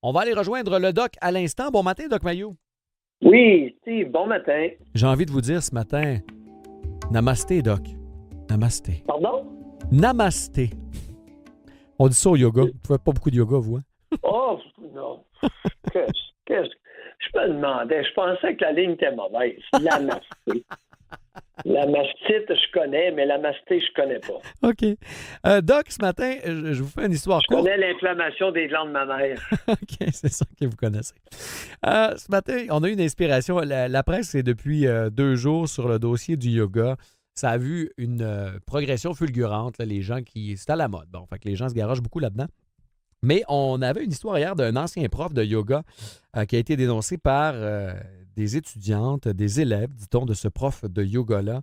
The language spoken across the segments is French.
On va aller rejoindre le doc à l'instant. Bon matin, Doc Mayou. Oui, Steve, bon matin. J'ai envie de vous dire ce matin, namasté, Doc. Namasté. Pardon? Namasté. On dit ça au yoga. Vous ne faites pas beaucoup de yoga, vous, hein? Oh, non. Qu'est-ce que... Je me demandais, je pensais que la ligne était mauvaise. La masté. La mastite, je connais, mais la masté, je connais pas. OK. Doc, ce matin, je vous fais une histoire Je courte. connais l'inflammation des glandes mammaires. OK, c'est ça que vous connaissez. Ce matin, on a eu une inspiration. La presse, c'est depuis 2 jours sur le dossier du yoga. Ça a vu une progression fulgurante. Là, les gens qui... C'est à la mode. Bon, fait que les gens se garochent beaucoup là-dedans. Mais on avait une histoire hier d'un ancien prof de yoga qui a été dénoncé par des étudiantes, des élèves, dit-on, de ce prof de yoga-là,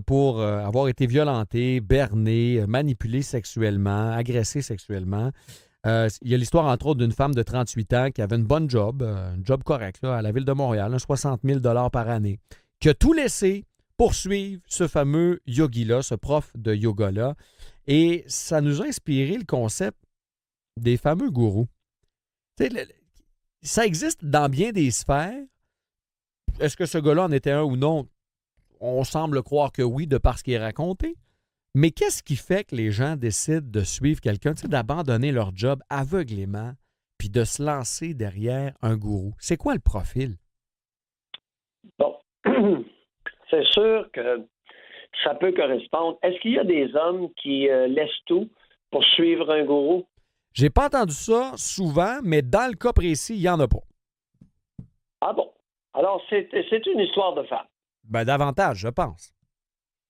pour avoir été violenté, berné, manipulé sexuellement, agressé sexuellement. Il y a l'histoire, entre autres, d'une femme de 38 ans qui avait une bonne job, un job correct là, à la Ville de Montréal, 60 000 par année, qui a tout laissé pour suivre ce fameux yogi-là, ce prof de yoga-là. Et ça nous a inspiré le concept des fameux gourous. Tu sais, ça existe dans bien des sphères. Est-ce que ce gars-là en était un ou non? On semble croire que oui, de par ce qui est raconté. Mais qu'est-ce qui fait que les gens décident de suivre quelqu'un, tu sais, d'abandonner leur job aveuglément puis de se lancer derrière un gourou? C'est quoi le profil? Bon, c'est sûr que ça peut correspondre. Est-ce qu'il y a des hommes qui laissent tout pour suivre un gourou? J'ai pas entendu ça souvent, mais dans le cas précis, il n'y en a pas. Ah bon? Alors, c'est une histoire de femme. Ben, davantage, je pense.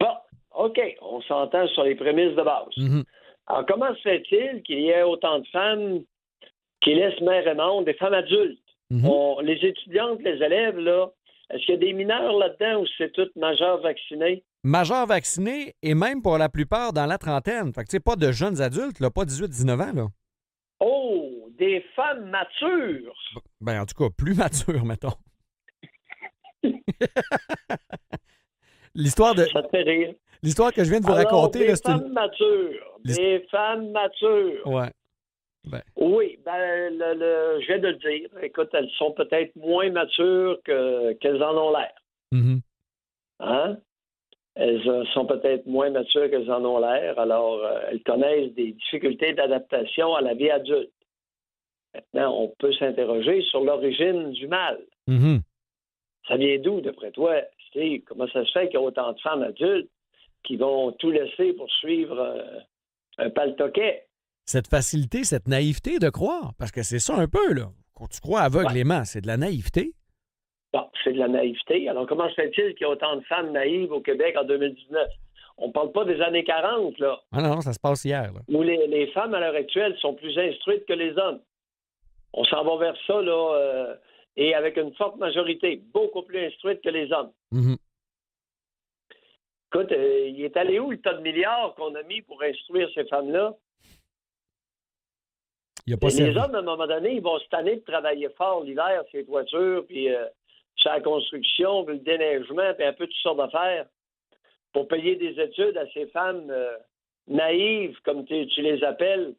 Bon, OK, on s'entend sur les prémices de base. Mm-hmm. Alors, comment se fait-il qu'il y ait autant de femmes qui laissent mère et monde, des femmes adultes? Mm-hmm. Les étudiantes, les élèves, là, est-ce qu'il y a des mineurs là-dedans ou c'est toutes majeures vaccinées? Majeurs vaccinés et même pour la plupart dans la trentaine. Fait que, tu sais, pas de jeunes adultes, là, pas 18-19 ans, là. Oh, des femmes matures! Ben, en tout cas, plus matures, mettons. L'histoire de... Ça te fait rire. L'histoire que je viens de vous Alors, raconter, des là, c'est femmes matures. Des femmes matures. Ouais. Ben. Oui, je viens de le dire. Écoute, elles sont peut-être moins matures qu'elles en ont l'air. Mm-hmm. Hein? Elles sont peut-être moins matures qu'elles en ont l'air. Alors, elles connaissent des difficultés d'adaptation à la vie adulte. Maintenant, on peut s'interroger sur l'origine du mal. Mm-hmm. Ça vient d'où, d'après toi, Steve? Comment ça se fait qu'il y a autant de femmes adultes qui vont tout laisser pour suivre un paltoquet? Cette facilité, cette naïveté de croire, parce que c'est ça un peu, là. Quand tu crois aveuglément, c'est de la naïveté. Bon, c'est de la naïveté. Alors, comment se fait-il qu'il y a autant de femmes naïves au Québec en 2019? On ne parle pas des années 40, là. Ah non, ça se passe hier, là. Où les femmes, à l'heure actuelle, sont plus instruites que les hommes. On s'en va vers ça, là, et avec une forte majorité, beaucoup plus instruite que les hommes. Mm-hmm. Écoute, il est allé où le tas de milliards qu'on a mis pour instruire ces femmes-là? Il a pas Les servi. hommes, à un moment donné, ils vont se tanner de travailler fort l'hiver, sur les toitures, puis sur la construction, puis le déneigement, puis un peu toutes sortes d'affaires, pour payer des études à ces femmes naïves, comme tu les appelles.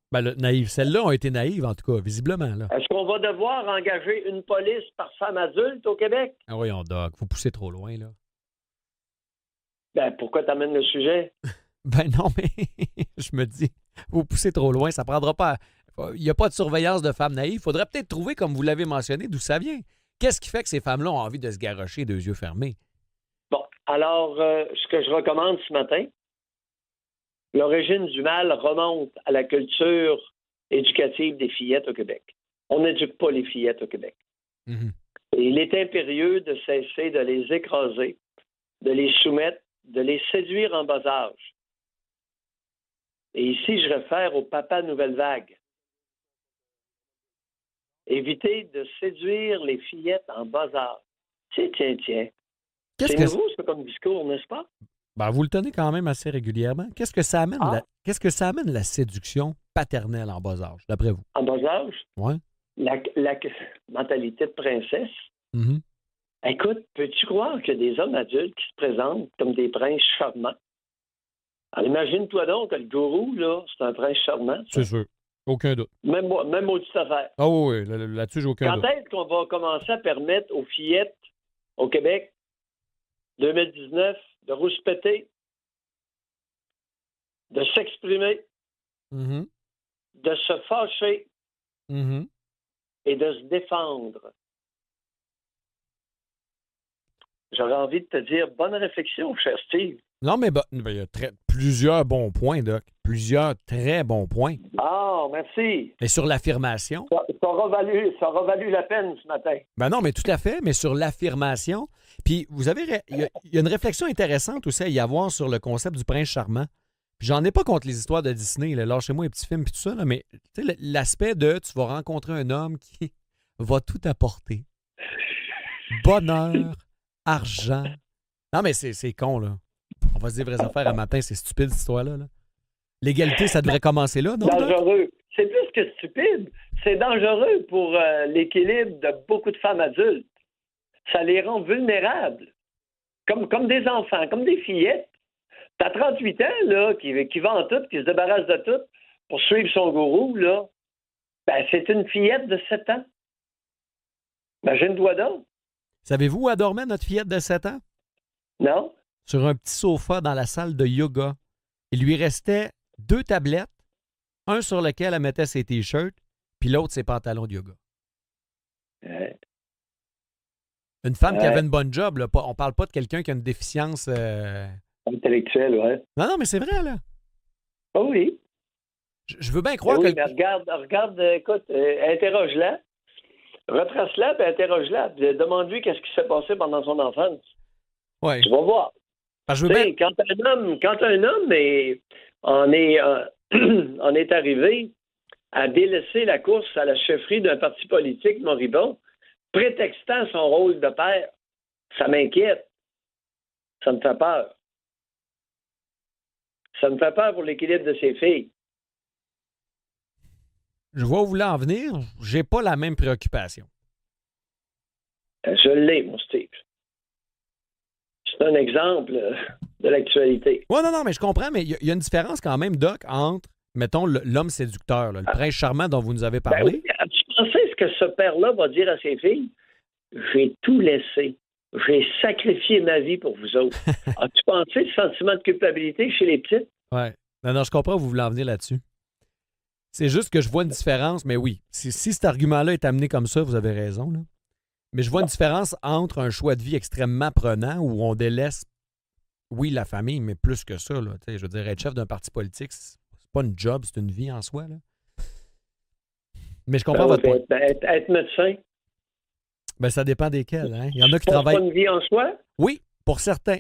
Ben, naïve. Celles-là ont été naïves, en tout cas, visiblement, là. Est-ce qu'on va devoir engager une police par femme adulte au Québec? Ah voyons, Doc, vous poussez trop loin, là. Ben, pourquoi t'amènes le sujet? Ben non, mais je me dis, vous poussez trop loin, ça prendra pas... Il n'y a pas de surveillance de femmes naïves. Il faudrait peut-être trouver, comme vous l'avez mentionné, d'où ça vient. Qu'est-ce qui fait que ces femmes-là ont envie de se garrocher 2 yeux fermés? Bon, alors, ce que je recommande ce matin, l'origine du mal remonte à la culture éducative des fillettes au Québec. On n'éduque pas les fillettes au Québec. Mm-hmm. Et il est impérieux de cesser de les écraser, de les soumettre, de les séduire en bas âge. Et ici, je réfère au papa nouvelle vague. Éviter de séduire les fillettes en bas âge. Tiens. C'est nouveau, ça, comme discours, n'est-ce pas? Ben, vous le tenez quand même assez régulièrement. Qu'est-ce que ça amène, qu'est-ce que ça amène la séduction paternelle en bas âge, d'après vous? En bas âge? Oui. La mentalité de princesse. Mm-hmm. Écoute, peux-tu croire qu'il y a des hommes adultes qui se présentent comme des princes charmants? Alors, imagine-toi donc que le gourou, là, c'est un prince charmant. Ça. C'est sûr. Aucun doute. Même maudite affaire. Ah oui, là-dessus, j'ai aucun Quand doute. est-ce qu'on va commencer à permettre aux fillettes au Québec, 2019, de rouspéter, de s'exprimer, Mhm. de se fâcher Mhm. et de se défendre? J'aurais envie de te dire bonne réflexion, cher Steve. Non, mais il y a plusieurs bons points, Doc. Plusieurs très bons points. Ah, merci. Et sur l'affirmation, Ça aura valu la peine ce matin. ben non, mais tout à fait, mais sur l'affirmation. Puis, vous avez, il y a une réflexion intéressante aussi à y avoir sur le concept du prince charmant. Puis, j'en ai pas contre les histoires de Disney, là, lâchez-moi les petits films puis tout ça, là, mais tu sais, l'aspect de tu vas rencontrer un homme qui va tout apporter. Bonheur, argent. Non, mais c'est con, là. On va se dire vraies affaires à matin, c'est stupide cette histoire-là. Là. L'égalité, ça devrait commencer là, non? Doc? Dangereux. C'est plus que stupide. C'est dangereux pour l'équilibre de beaucoup de femmes adultes. Ça les rend vulnérables. Comme des enfants, comme des fillettes. T'as 38 ans, là, qui vend tout, qui se débarrasse de tout pour suivre son gourou, là. Ben, c'est une fillette de 7 ans. Imagine-toi donc. Savez-vous où elle dormait, notre fillette de 7 ans? Non? Sur un petit sofa dans la salle de yoga. Il lui restait 2 tablettes, un sur lequel elle mettait ses t-shirts, puis l'autre ses pantalons de yoga. Une femme qui avait une bonne job, là, on parle pas de quelqu'un qui a une déficience... Intellectuelle, ouais. Non, mais c'est vrai, là. Ah oui. Je veux bien croire oui, que... mais regarde, écoute, interroge-la, retrace-la, puis interroge-la, puis demande-lui qu'est-ce qui s'est passé pendant son enfance. Ouais. Tu vas voir. Je veux bien... Quand un homme en est arrivé à délaisser la course à la chefferie d'un parti politique moribond, prétextant son rôle de père, ça m'inquiète. Ça me fait peur. Ça me fait peur pour l'équilibre de ses filles. Je vois où vous voulez en venir. J'ai pas la même préoccupation. Je l'ai, mon Steve. C'est un exemple de l'actualité. Oui, non, mais je comprends, mais il y a une différence quand même, Doc, entre, mettons, l'homme séducteur, là, le prince charmant dont vous nous avez parlé. Ben oui, tu pensais ce que ce père-là va dire à ses filles? J'ai tout laissé. J'ai sacrifié ma vie pour vous autres. As-tu pensé le sentiment de culpabilité chez les petites? Oui. Non, je comprends où vous voulez en venir là-dessus. C'est juste que je vois une différence, mais oui, si cet argument-là est amené comme ça, vous avez raison, là. Mais je vois une différence entre un choix de vie extrêmement prenant où on délaisse, oui, la famille, mais plus que ça, là. Je veux dire, être chef d'un parti politique, c'est pas une job, c'est une vie en soi, là. Mais je comprends votre point. Être médecin? Ben, ça dépend desquels, hein. Il y en a qui C'est travaillent... pas une vie en soi? Oui, pour certains.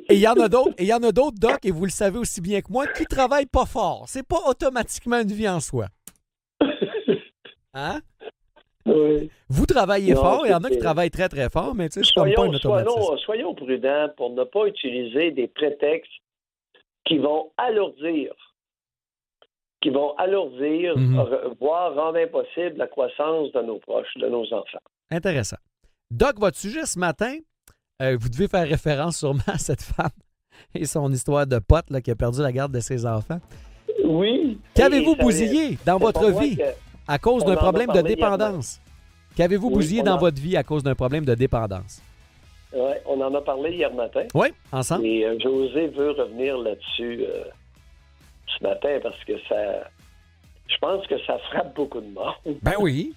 Et il y en a d'autres, Doc, et vous le savez aussi bien que moi, qui travaillent pas fort. C'est pas automatiquement une vie en soi. Hein? Oui. Vous travaillez fort, il y en a qui travaillent très, très fort, mais tu sais, c'est comme pas une automatisme. Soyons prudents pour ne pas utiliser des prétextes qui vont alourdir, voire rendre impossible la croissance de nos proches, de nos enfants. Intéressant. Doc, votre sujet ce matin, vous devez faire référence sûrement à cette femme et son histoire de pote là, qui a perdu la garde de ses enfants. Oui. Qu'avez-vous bousillé dans votre vie à cause d'un problème de dépendance? Qu'avez-vous bousillé dans votre vie à cause d'un problème de dépendance? Oui, on en a parlé hier matin. Oui, ensemble. Et José veut revenir là-dessus ce matin parce que je pense que ça frappe beaucoup de monde. Ben oui.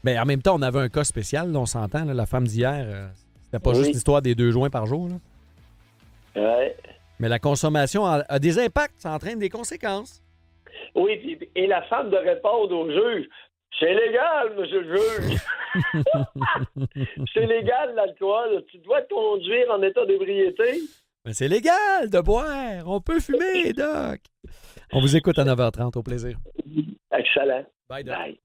Mais en même temps, on avait un cas spécial, là, on s'entend, là, la femme d'hier, c'était pas juste l'histoire des 2 joints par jour. Oui. Mais la consommation a des impacts, ça entraîne des conséquences. Oui, et la femme de répondre au juge. C'est légal, monsieur le juge. C'est légal, l'alcool. Tu dois conduire en état d'ébriété. Mais c'est légal de boire. On peut fumer, Doc. On vous écoute à 9h30. Au plaisir. Excellent. Bye, Doc. Bye.